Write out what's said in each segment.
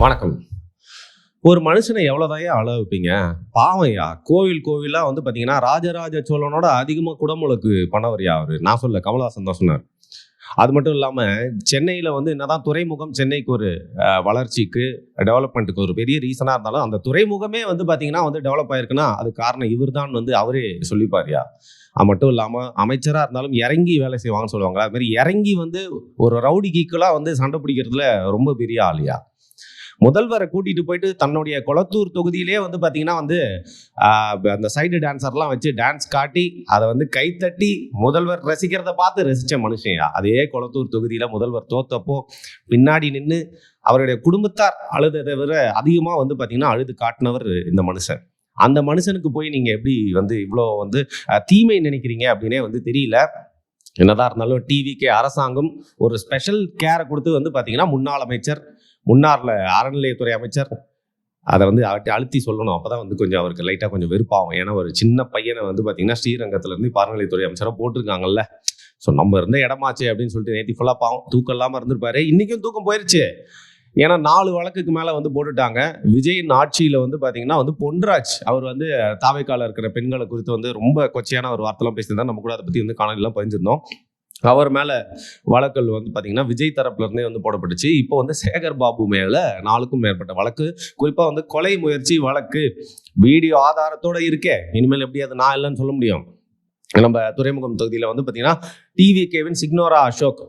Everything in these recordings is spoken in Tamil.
வணக்கம். ஒரு மனுஷனை எவ்வளோதான் அழ வைப்பீங்க? பாவம்யா. கோவிலா வந்து பார்த்தீங்கன்னா, ராஜராஜ சோழனோட அதிகமா குடமுழுக்கு பண்ணவர்யா அவரு. நான் சொல்லல, கமலஹாசன் தான் சொன்னார். அது மட்டும் இல்லாம, சென்னையில வந்து என்னதான் துறைமுகம் சென்னைக்கு ஒரு வளர்ச்சிக்கு, டெவலப்மென்ட்க்கு ஒரு பெரிய ரீசனா இருந்தாலும், அந்த துறைமுகமே வந்து பார்த்தீங்கன்னா வந்து டெவலப் ஆயிருக்குன்னா, அதுக்கு காரணம் இவர்தான் வந்து அவரே சொல்லிப்பாருயா. அது மட்டும் இல்லாம, அமைச்சரா இருந்தாலும் இறங்கி வேலை செய்வாங்கன்னு சொல்லுவாங்கல்ல, அது மாரி இறங்கி வந்து ஒரு ரவுடிக்கு ஈக்குவலா வந்து சண்டை பிடிக்கிறதுல ரொம்ப பெரிய ஆளுயா. முதல்வரை கூட்டிட்டு போயிட்டு தன்னுடைய கொளத்தூர் தொகுதியிலே வந்து பார்த்தீங்கன்னா வந்து அந்த சைடு டான்சர்லாம் வச்சு டான்ஸ் காட்டி அதை வந்து கைத்தட்டி முதல்வர் ரசிக்கிறத பார்த்து ரசித்த மனுஷன்யா. அதே கொளத்தூர் தொகுதியில் முதல்வர் தோத்தப்போ பின்னாடி நின்று அவருடைய குடும்பத்தார் அழுததை விட அதிகமாக வந்து பார்த்தீங்கன்னா அழுது காட்டினவர் இந்த மனுஷன். அந்த மனுஷனுக்கு போய் நீங்கள் எப்படி வந்து இவ்வளோ வந்து தீமை நினைக்கிறீங்க அப்படின்னே வந்து தெரியல. என்னதான் இருந்தாலும் டிவிக்கு அரசாங்கம் ஒரு ஸ்பெஷல் கேரை கொடுத்து வந்து பார்த்தீங்கன்னா முன்னாள் அமைச்சர், முன்னாள் அறநிலையத்துறை அமைச்சர் அதை வந்து அழுத்தி சொல்லணும். அப்போதான் வந்து கொஞ்சம் அவருக்கு லைட்டாக கொஞ்சம் வெறுப்பாகும். ஏன்னா ஒரு சின்ன பையனை வந்து பார்த்தீங்கன்னா ஸ்ரீரங்கத்துலேருந்து அறநிலையத்துறை அமைச்சராக போட்டிருக்காங்கல்ல. ஸோ நம்ம இருந்த இடமாச்சு அப்படின்னு சொல்லிட்டு நேற்று ஃபுல்லாக பாவம் தூக்கம் இல்லாமல் இருந்திருப்பாரு. இன்றைக்கும் தூக்கம் போயிருச்சு. ஏன்னா 4 வழக்குக்கு மேலே வந்து போட்டுட்டாங்க. விஜயின் ஆட்சியில் வந்து பார்த்தீங்கன்னா வந்து பொன்ராஜ் அவர் வந்து தாவைக்கால இருக்கிற பெண்களை குறித்து வந்து ரொம்ப கொச்சையான ஒரு வார்த்தைலாம் பேசியிருந்தா. நம்ம கூட அதை பற்றி வந்து காணொலிலாம் பதிஞ்சிருந்தோம். அவர் மேல வழக்குகள் வந்து பாத்தீங்கன்னா விஜய் தரப்புல இருந்தே வந்து போடப்பட்டுச்சு. இப்போ வந்து சேகர் பாபு மேல 4க்கும் மேற்பட்ட வழக்கு, குறிப்பா வந்து கொலை முயற்சி வழக்கு வீடியோ ஆதாரத்தோட இருக்கே. இனிமேல் எப்படி அது நான் இல்லைன்னு சொல்ல முடியும்? நம்ம துறைமுகம் தொகுதியில வந்து பாத்தீங்கன்னா டிவிகேவின் சிக்னோரா அசோக்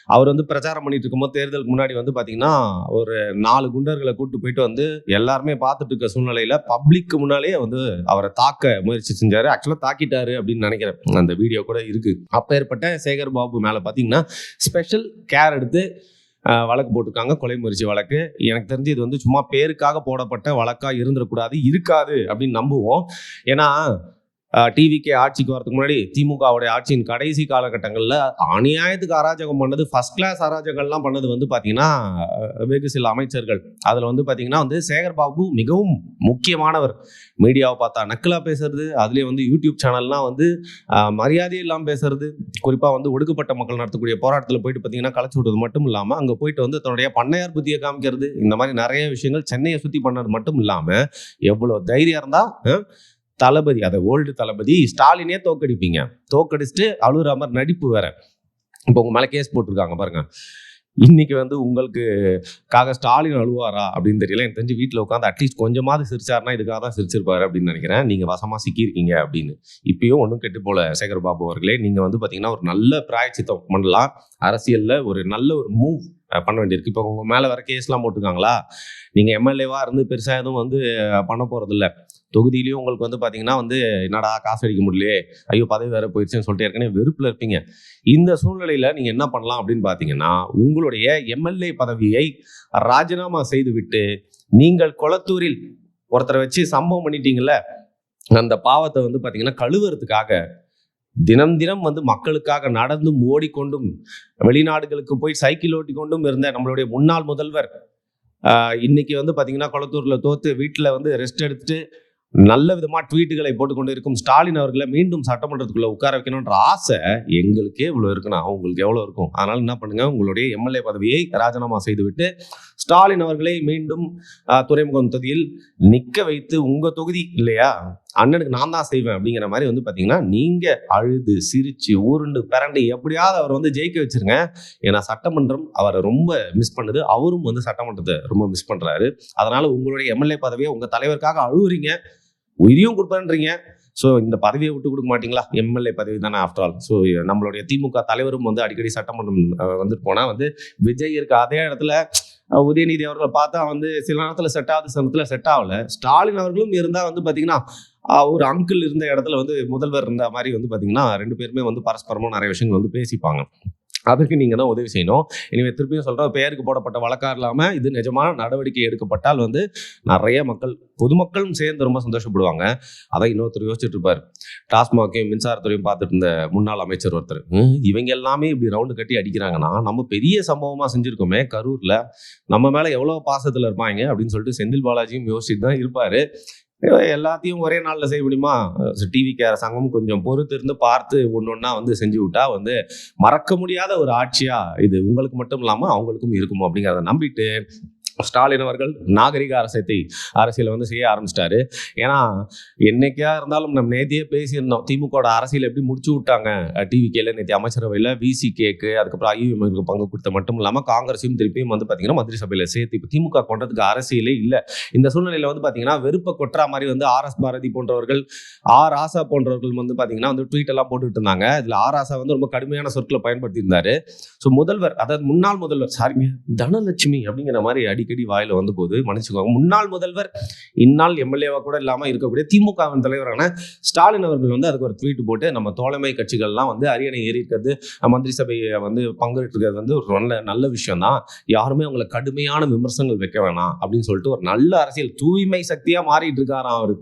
அவர் வந்து பிரச்சாரம் பண்ணிட்டு இருக்கும்போது தேர்தலுக்கு முன்னாடி வந்து பாத்தீங்கன்னா ஒரு 4 குண்டர்களை கூட்டு போயிட்டு வந்து எல்லாருமே பார்த்துட்டு இருக்க சூழ்நிலையில பப்ளிக்கு முன்னாலே வந்து அவரை தாக்க முயற்சி செஞ்சாரு. ஆக்சுவலா தாக்கிட்டாரு அப்படின்னு நினைக்கிறேன். அந்த வீடியோ கூட இருக்கு. அப்பேற்பட்ட சேகர் பாபு மேல பாத்தீங்கன்னா ஸ்பெஷல் கேர் எடுத்து வழக்கு போட்டிருக்காங்க. கொலை முயற்சி வழக்கு. எனக்கு தெரிஞ்சு இது வந்து சும்மா பேருக்காக போடப்பட்ட வழக்கா இருந்துடக்கூடாது, இருக்காது அப்படின்னு நம்புவோம். ஏன்னா டிவிகே ஆட்சிக்கு வரதுக்கு முன்னாடி திமுகவுடைய ஆட்சியின் கடைசி காலகட்டங்களில் அநியாயத்துக்கு அராஜகம் பண்ணது, ஃபர்ஸ்ட் கிளாஸ் அராஜகம்லாம் பண்ணது வந்து பார்த்தீங்கன்னா வெகு சில அமைச்சர்கள். அதில் வந்து பார்த்தீங்கன்னா வந்து சேகர் பாபு மிகவும் முக்கியமானவர். மீடியாவை பார்த்தா நக்கலாக பேசுறது, அதுலேயே வந்து யூடியூப் சேனல்லாம் வந்து மரியாதையே இல்லாமல் பேசுறது, குறிப்பாக வந்து ஒடுக்கப்பட்ட மக்கள் நடத்தக்கூடிய போராட்டத்தில் போயிட்டு பார்த்தீங்கன்னா கலைச்சி விடுறது மட்டும் இல்லாமல் அங்கே போயிட்டு வந்து தன்னுடைய பண்ணையார் புத்தியை காமிக்கிறது, இந்த மாதிரி நிறைய விஷயங்கள் சென்னையை சுற்றி பண்ணது மட்டும் இல்லாமல் எவ்வளோ தைரியம் இருந்தால் தளபதி, அதை ஓல்டு தளபதி ஸ்டாலினே தோக்கடிப்பீங்க. தோக்கடிச்சுட்டு அழுகுற மாதிரி நடிப்பு வேற. இப்போ உங்க மேலே கேஸ் போட்டிருக்காங்க பாருங்க. இன்னைக்கு வந்து உங்களுக்காக ஸ்டாலின் அழுவாரா அப்படின்னு தெரியல. எனக்கு தெரிஞ்சு வீட்டில் உட்காந்து அட்லீஸ்ட் கொஞ்சமாவது சிரிச்சாருன்னா இதுக்காக தான் சிரிச்சிருப்பாரு அப்படின்னு நினைக்கிறேன். நீங்கள் வசமாக சிக்கியிருக்கீங்க அப்படின்னு. இப்பயும் ஒன்றும் கெட்டு போல சேகர் பாபு அவர்களே. நீங்கள் வந்து பார்த்தீங்கன்னா ஒரு நல்ல பிராயச்சித்தம் பண்ணலாம். அரசியலில் ஒரு நல்ல ஒரு மூவ் பண்ண வேண்டியிருக்கு. இப்போ உங்கள் மேலே வர கேஸ்லாம் போட்டிருக்காங்களா? நீங்கள் எம்எல்ஏவாக இருந்து பெருசாக எதுவும் வந்து பண்ண போகிறதில்ல. தொகுதியிலையும் உங்களுக்கு வந்து பார்த்தீங்கன்னா வந்து என்னடா காசு அடிக்க முடியலையே, ஐயோ பதவி வேற போயிடுச்சுன்னு சொல்லிட்டு ஏற்கனவே வெறுப்பில் இருப்பீங்க. இந்த சூழ்நிலையில் நீங்கள் என்ன பண்ணலாம் அப்படின்னு பார்த்தீங்கன்னா, உங்களுடைய எம்எல்ஏ பதவியை ராஜினாமா செய்துவிட்டு நீங்கள் கொளத்தூரில் ஒருத்தரை வச்சு சம்பவம் பண்ணிட்டீங்கல்ல, அந்த பாவத்தை வந்து பார்த்தீங்கன்னா கழுவுறதுக்காக தினம் தினம் வந்து மக்களுக்காக நடந்தும் ஓடிக்கொண்டும் வெளிநாடுகளுக்கு போய் சைக்கிள் ஓட்டி கொண்டும் இருந்த நம்மளுடைய முன்னாள் முதல்வர் இன்னைக்கு வந்து பார்த்தீங்கன்னா கொளத்தூரில் தோத்து வீட்டில் வந்து ரெஸ்ட் எடுத்துட்டு நல்ல விதமா ட்வீட்டுகளை போட்டுக்கொண்டு இருக்கும் ஸ்டாலின் அவர்களை மீண்டும் சட்டமன்றத்துக்குள்ள உட்கார வைக்கணும்ன்ற ஆசை எங்களுக்கே இவ்வளவு இருக்குன்னா உங்களுக்கு எவ்வளவு இருக்கும்? அதனால என்ன பண்ணுங்க, உங்களுடைய எம்எல்ஏ பதவியை ராஜினாமா செய்துவிட்டு ஸ்டாலின் அவர்களை மீண்டும் துறைமுகம் தொகுதியில் நிக்க வைத்து, உங்க தொகுதி இல்லையா, அண்ணனுக்கு நான் தான் செய்வேன் அப்படிங்கிற மாதிரி வந்து பாத்தீங்கன்னா நீங்க அழுது சிரிச்சு ஊருண்டு பிறண்டு எப்படியாவது அவர் வந்து ஜெயிக்க வச்சிருங்க. ஏன்னா சட்டமன்றம் அவரை ரொம்ப மிஸ் பண்ணுது, அவரும் வந்து சட்டமன்றத்தை ரொம்ப மிஸ் பண்றாரு. அதனால உங்களுடைய எம்எல்ஏ பதவியை உங்க தலைவருக்காக அழுவுறீங்க, உயிரியும் கொடுப்பேன்றீங்க. ஸோ இந்த பதவியை விட்டு கொடுக்க மாட்டீங்களா? எம்எல்ஏ பதவி தானே ஆஃப்டர் ஆல். ஸோ நம்மளுடைய திமுக தலைவரும் வந்து அடிக்கடி சட்டமன்றம் வந்துட்டு போனா வந்து விஜய் இருக்க அதே இடத்துல உதயநிதி அவர்களை பார்த்தா வந்து சில நேரத்தில் செட் ஆகுது, சில நேரத்தில் செட் ஆகல. ஸ்டாலின் அவர்களும் இருந்தால் வந்து பார்த்தீங்கன்னா ஒரு அங்கிள் இருந்த இடத்துல வந்து முதல்வர் இருந்த மாதிரி வந்து பார்த்தீங்கன்னா 2 பேருமே வந்து பரஸ்பரமாக நிறைய விஷயங்கள் வந்து பேசிப்பாங்க. அதுக்கு நீங்கள் தான் உதவி செய்யணும். இனிமேல் திருப்பியும் சொல்கிறேன், பெயருக்கு போடப்பட்ட வழக்காக இல்லாமல் இது நிஜமான நடவடிக்கை எடுக்கப்பட்டால் வந்து நிறைய மக்கள், பொதுமக்களும் சேர்ந்து ரொம்ப சந்தோஷப்படுவாங்க. அதான் இன்னொருத்தர் யோசிச்சுட்டு இருப்பார். டாஸ்மாகையும் மின்சாரத்துறையும் பார்த்துட்டு இருந்த முன்னாள் அமைச்சர் ஒருத்தர், இவங்க எல்லாமே இப்படி ரவுண்டு கட்டி அடிக்கிறாங்கன்னா நம்ம பெரிய சம்பவமாக செஞ்சுருக்கோமே கரூரில், நம்ம மேலே எவ்வளோ பாசத்தில் இருப்பாங்க அப்படின்னு சொல்லிட்டு செந்தில் பாலாஜியும் யோசிச்சுட்டு தான் இருப்பார். எல்லாத்தையும் ஒரே நாளில் செய்ய முடியுமா? டிவிக்கு அரசாங்கம் கொஞ்சம் பொறுத்து இருந்து பார்த்து ஒன்னொன்னா வந்து செஞ்சு விட்டா வந்து மறக்க முடியாத ஒரு ஆட்சியா இது உங்களுக்கு மட்டும் இல்லாமல் அவங்களுக்கும் இருக்கும் அப்படிங்கிறத நம்பிட்டு ஸ்டாலின் அவர்கள் நாகரிக அரசியலை வந்து செய்ய ஆரம்பிச்சிட்டாரு. ஏன்னா என்னைக்கா இருந்தாலும் நம்ம நேத்தியே பேசியிருந்தோம், திமுக அரசியல் எப்படி முடிச்சு விட்டாங்க டிவிகேல நேற்று அமைச்சரவையில் விசிகேக்கு அதுக்கப்புறம் ஐயுஎம்க்கு பங்கு கொடுத்த மட்டும் இல்லாமல் காங்கிரஸையும் திருப்பியும் வந்து பார்த்தீங்கன்னா மந்திரி சபையில் சேர்த்து இப்போ திமுக கொண்டதுக்கு அரசியலே இல்லை. இந்த சூழ்நிலையில் வந்து பார்த்தீங்கன்னா வெறுப்பை கொட்டுற மாதிரி வந்து ஆர்எஸ் பாரதி போன்றவர்கள், ஆர் ஆசா போன்றவர்கள் வந்து பார்த்தீங்கன்னா வந்து ட்வீட் எல்லாம் போட்டுட்டு இருந்தாங்க. இதில் ஆர் ஆசா வந்து ரொம்ப கடுமையான சொற்களை பயன்படுத்தி இருந்தாரு. ஸோ முதல்வர், அதாவது முன்னாள் முதல்வர், சாரிங்க, தனலட்சுமி அப்படிங்கிற மாதிரி அடிக்கடி வாயில வந்து போகுது, மன்னிச்சுக்கோங்க. முன்னாள் முதல்வர், இந்நாள் எம்எல்ஏவா கூட இல்லாம இருக்கக்கூடிய திமுகவின் தலைவரான ஸ்டாலின் அவர்கள் வந்து அதுக்கு ஒரு ட்வீட் போட்டு நம்ம தோழமை கட்சிகள்லாம் வந்து அரியணை ஏறி இருக்கிறது, மந்திரி சபையை வந்து பங்கேற்று இருக்கிறது வந்து ஒரு நல்ல விஷயம் தான், யாருமே அவங்களை கடுமையான விமர்சனங்கள் வைக்க வேணாம் அப்படின்னு சொல்லிட்டு ஒரு நல்ல அரசியல் தூய்மை சக்தியா மாறிட்டு இருக்காராம் அவரு.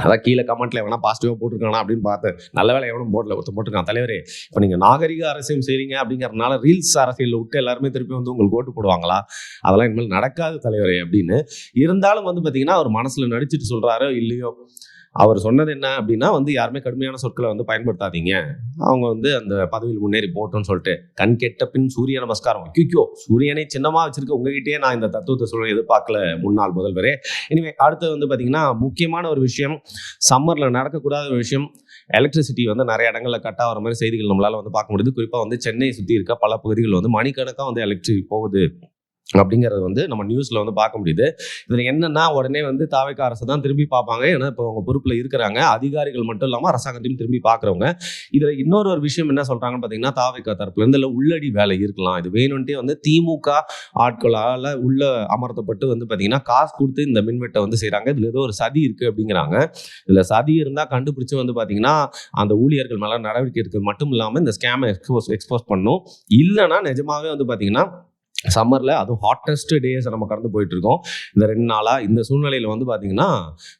அதான் கீழே கமெண்ட்ல எவனா பாசிட்டிவா போட்டிருக்கானா அப்படின்னு பார்த்தேன். நல்ல வேலை எவனும் போடல, ஒருத்தர் போட்டிருக்கான், தலைவரே இப்போ நீங்க நாகரிக அரசியல் செய்றீங்க அப்படிங்கறதுனால ரீல்ஸ் அரசியல் விட்டு எல்லாருமே திருப்பி வந்து உங்களுக்கு ஓட்டு போடுவாங்களா? அதெல்லாம் இனிமேல் நடக்காது தலைவரே அப்படின்னு. இருந்தாலும் வந்து பாத்தீங்கன்னா அவர் மனசுல நடிச்சிட்டு சொல்றாரோ இல்லையோ, அவர் சொன்னது என்ன அப்படின்னா வந்து யாருமே கடுமையான சொற்களை வந்து பயன்படுத்தாதீங்க, அவங்க வந்து அந்த பதவியில் முன்னேறி போட்டோம்னு சொல்லிட்டு. கண் கெட்ட பின் சூரிய நமஸ்காரம், கிக்கோ சூரியனை சின்னமா வச்சிருக்க உங்ககிட்டயே நான் இந்த தத்துவத்தை சொல்ல எதிர்பார்க்கல முன்னாள் முதல்வரே. இனிமே அடுத்து வந்து பாத்தீங்கன்னா முக்கியமான ஒரு விஷயம், சம்மர்ல நடக்கக்கூடாத ஒரு விஷயம், எலக்ட்ரிசிட்டி வந்து நிறைய இடங்கள்ல கட் ஆகிற மாதிரி செய்திகள் நம்மளால வந்து பார்க்க முடியுது. குறிப்பா வந்து சென்னையை சுற்றி இருக்க பல பகுதிகள் வந்து மணிக்கணக்காக வந்து எலக்ட்ரிசிட்டி போகுது அப்படிங்கிறது வந்து நம்ம நியூஸ்ல வந்து பார்க்க முடியுது. இதுல என்னன்னா உடனே வந்து தாவேக அரசு தான் திரும்பி பார்ப்பாங்க. ஏன்னா இப்போ அவங்க பொறுப்புல இருக்கிறாங்க, அதிகாரிகள் மட்டும் இல்லாம அரசாங்கத்தையும் திரும்பி பார்க்குறவங்க. இதுல இன்னொரு விஷயம் என்ன சொல்றாங்கன்னு பாத்தீங்கன்னா, தாவேக தரப்புல இருந்து உள்ளடி வேலை இருக்கலாம், இது வேணும்ட்டே வந்து திமுக ஆட்களால உள்ள அமர்த்தப்பட்டு வந்து பாத்தீங்கன்னா காசு கொடுத்து இந்த மின்வெட்டை வந்து செய்யறாங்க, இதுல ஏதோ ஒரு சதி இருக்கு அப்படிங்கிறாங்க. இதுல சதி இருந்தா கண்டுபிடிச்சு வந்து பாத்தீங்கன்னா அந்த ஊழியர்கள் மேல நடவடிக்கை எடுக்கிறது மட்டும் இல்லாம இந்த ஸ்கேமை எக்ஸ்போஸ் பண்ணும். இல்லைன்னா நிஜமாவே வந்து பாத்தீங்கன்னா சம்மரில் அதுவும் ஹாட்டஸ்ட் டேஸ் நம்ம கடந்து போயிட்டு இருக்கோம் இந்த 2 நாளாக. இந்த சூழ்நிலையில் வந்து பார்த்தீங்கன்னா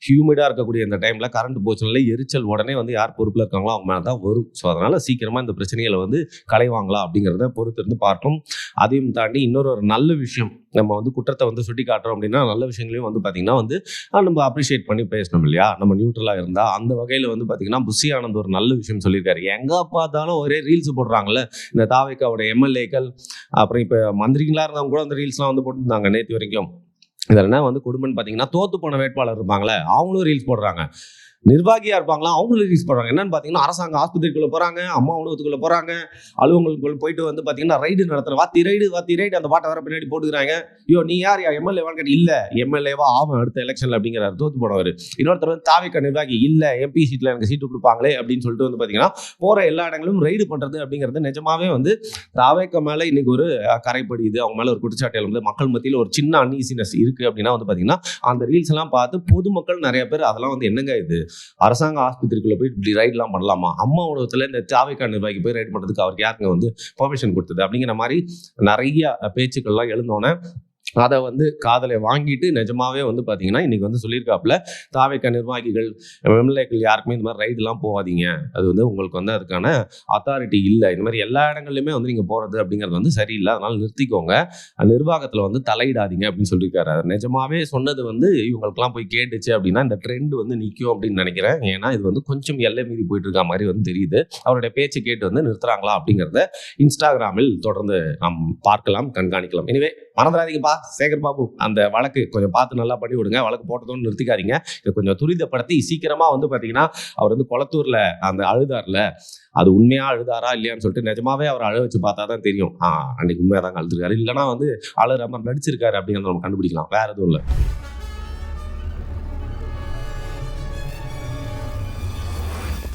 ஹியூமிடாக இருக்கக்கூடிய இந்த டைமில் கரண்ட் போச்சுனால எரிச்சல் உடனே வந்து யார் பொறுப்பில் இருக்காங்களோ அவங்க மேலே தான் வரும். ஸோ அதனால் சீக்கிரமாக இந்த பிரச்சனைகளை வந்து களைவாங்களா அப்படிங்கிறத பொறுத்து இருந்து பார்ப்போம். அதையும் தாண்டி இன்னொரு நல்ல விஷயம், நம்ம வந்து குற்றத்தை வந்து சுட்டி காட்டுறோம் அப்படின்னா நல்ல விஷயங்களையும் வந்து பார்த்தீங்கன்னா வந்து நம்ம அப்ரிஷியேட் பண்ணி பேசணும் இல்லையா, நம்ம நியூட்ரலாக இருந்தால். அந்த வகையில் வந்து பார்த்தீங்கன்னா புஷி ஆனந்த் ஒரு நல்ல விஷயம் சொல்லியிருக்காரு. எங்கே பார்த்தாலும் ஒரே ரீல்ஸ் போடுறாங்கல்ல இந்த தாவேகாவோட எம்எல்ஏக்கள், அப்புறம் இப்போ மந்திரிகளா இருந்தவங்க கூட அந்த ரீல்ஸ்லாம் வந்து போட்டுருந்தாங்க நேற்று வரைக்கும். இதெல்லாம் வந்து குடும்பம்னு பார்த்தீங்கன்னா தோத்து போன வேட்பாளர் இருப்பாங்களே அவங்களும் ரீல்ஸ் போடுறாங்க, நிர்வாகியா இருப்பாங்களா அவங்களும் ரிலீஸ் பண்றாங்க. என்னன்னு பாத்தீங்கன்னா அரசாங்க ஆஸ்பத்திரிக்குள்ள போறாங்க, அம்மா உணவகத்துக்குள்ள போறாங்க, அலுவலகங்களுக்குள்ள போயிட்டு வந்து பாத்தீங்கன்னா ரைடு நடத்துற வாத்தி ரைடு அந்த பாட்டை வர பின்னாடி போட்டுக்கிறாங்க. ஐயோ நீ யார் எம்எல்ஏவான்னு கேட்டு, இல்ல எம்எல்ஏவா ஆகும் அடுத்த எலெக்ஷன்ல அப்படிங்கிறாரு தோத்து போனவர். இன்னொருத்தர் வந்து தாவேக நிர்வாகி, இல்ல எம்பி சீட்ல எனக்கு சீட்டு கொடுப்பாங்களே அப்படின்னு சொல்லிட்டு வந்து பாத்தீங்கன்னா போற எல்லா இடங்களும் ரைடு பண்றது அப்படிங்கிறது நிஜமாவே வந்து தாவேக மேல இன்னைக்கு ஒரு கரைப்படியுது, அவங்க மேல ஒரு குற்றச்சாட்டு வந்து மக்கள் மத்தியில் ஒரு சின்ன அன்ஈசினஸ் இருக்கு அப்படின்னா வந்து பாத்தீங்கன்னா அந்த ரீல்ஸ் எல்லாம் பார்த்து பொதுமக்கள் நிறைய பேர் அதெல்லாம் வந்து என்னங்க இது அரசாங்க ஆஸ்பத்திரிக்குள்ள போய் இப்படி ரைட்லாம் பண்ணலாமா, அம்மா உணவகத்துல இந்த தாவேக நிர்வாகி போய் ரைட் பண்றதுக்கு அவருக்கு யாருங்க வந்து பெர்மிஷன் கொடுத்தது அப்படிங்கிற மாதிரி நிறைய பேச்சுக்கள்லாம் எழுந்தோன்னே அதை வந்து காதலை வாங்கிட்டு நிஜமாவே வந்து பார்த்தீங்கன்னா இன்னைக்கு வந்து சொல்லியிருக்காப்புல, தாவேக நிர்வாகிகள் எம்எல்ஏக்கள் யாருக்குமே இந்த மாதிரி ரைடுலாம் போகாதீங்க, அது வந்து உங்களுக்கு வந்து அதுக்கான அத்தாரிட்டி இல்லை, இந்த மாதிரி எல்லா இடங்கள்லையுமே வந்து நீங்கள் போகிறது அப்படிங்கிறது வந்து சரியில்லை, அதனால நிறுத்திக்கோங்க, நிர்வாகத்தில் வந்து தலையிடாதீங்க அப்படின்னு சொல்லியிருக்காரு. நிஜமாவே சொன்னது வந்து இவங்களுக்குலாம் போய் கேட்டுச்சு அப்படின்னா இந்த ட்ரெண்ட் வந்து நிற்கும் அப்படின்னு நினைக்கிறேன். ஏன்னா இது வந்து கொஞ்சம் எல்லை மீறி போயிட்டு இருக்க மாதிரி வந்து தெரியுது. அவருடைய பேச்சு கேட்டு வந்து நிறுத்துறாங்களா அப்படிங்கிறத இன்ஸ்டாகிராமில் தொடர்ந்து நாம் பார்க்கலாம், கண்காணிக்கலாம். எனவே மறந்துடாதீங்கப்பா, சேகர் பாபு அந்த வழக்கு கொஞ்சம் பார்த்து நல்லா பண்ணி விடுங்க, வழக்கு போட்டதோன்னு நிறுத்திக்காதீங்க, இதை கொஞ்சம் துரிதப்படுத்தி சீக்கிரமா வந்து பார்த்தீங்கன்னா அவர் வந்து கொளத்தூர்ல அந்த அழுதார்ல, அது உண்மையா அழுதாரா இல்லையான்னு சொல்லிட்டு நிஜமாவே அவர் அழ வச்சு பார்த்தா தான் தெரியும், அன்னைக்கு உண்மையாக தாங்க அழுதுருக்காரு, இல்லைன்னா வந்து அழுகிற மாதிரி நடிச்சிருக்காரு அப்படிங்கிறத நம்ம கண்டுபிடிக்கலாம், வேற எதுவும் இல்லை.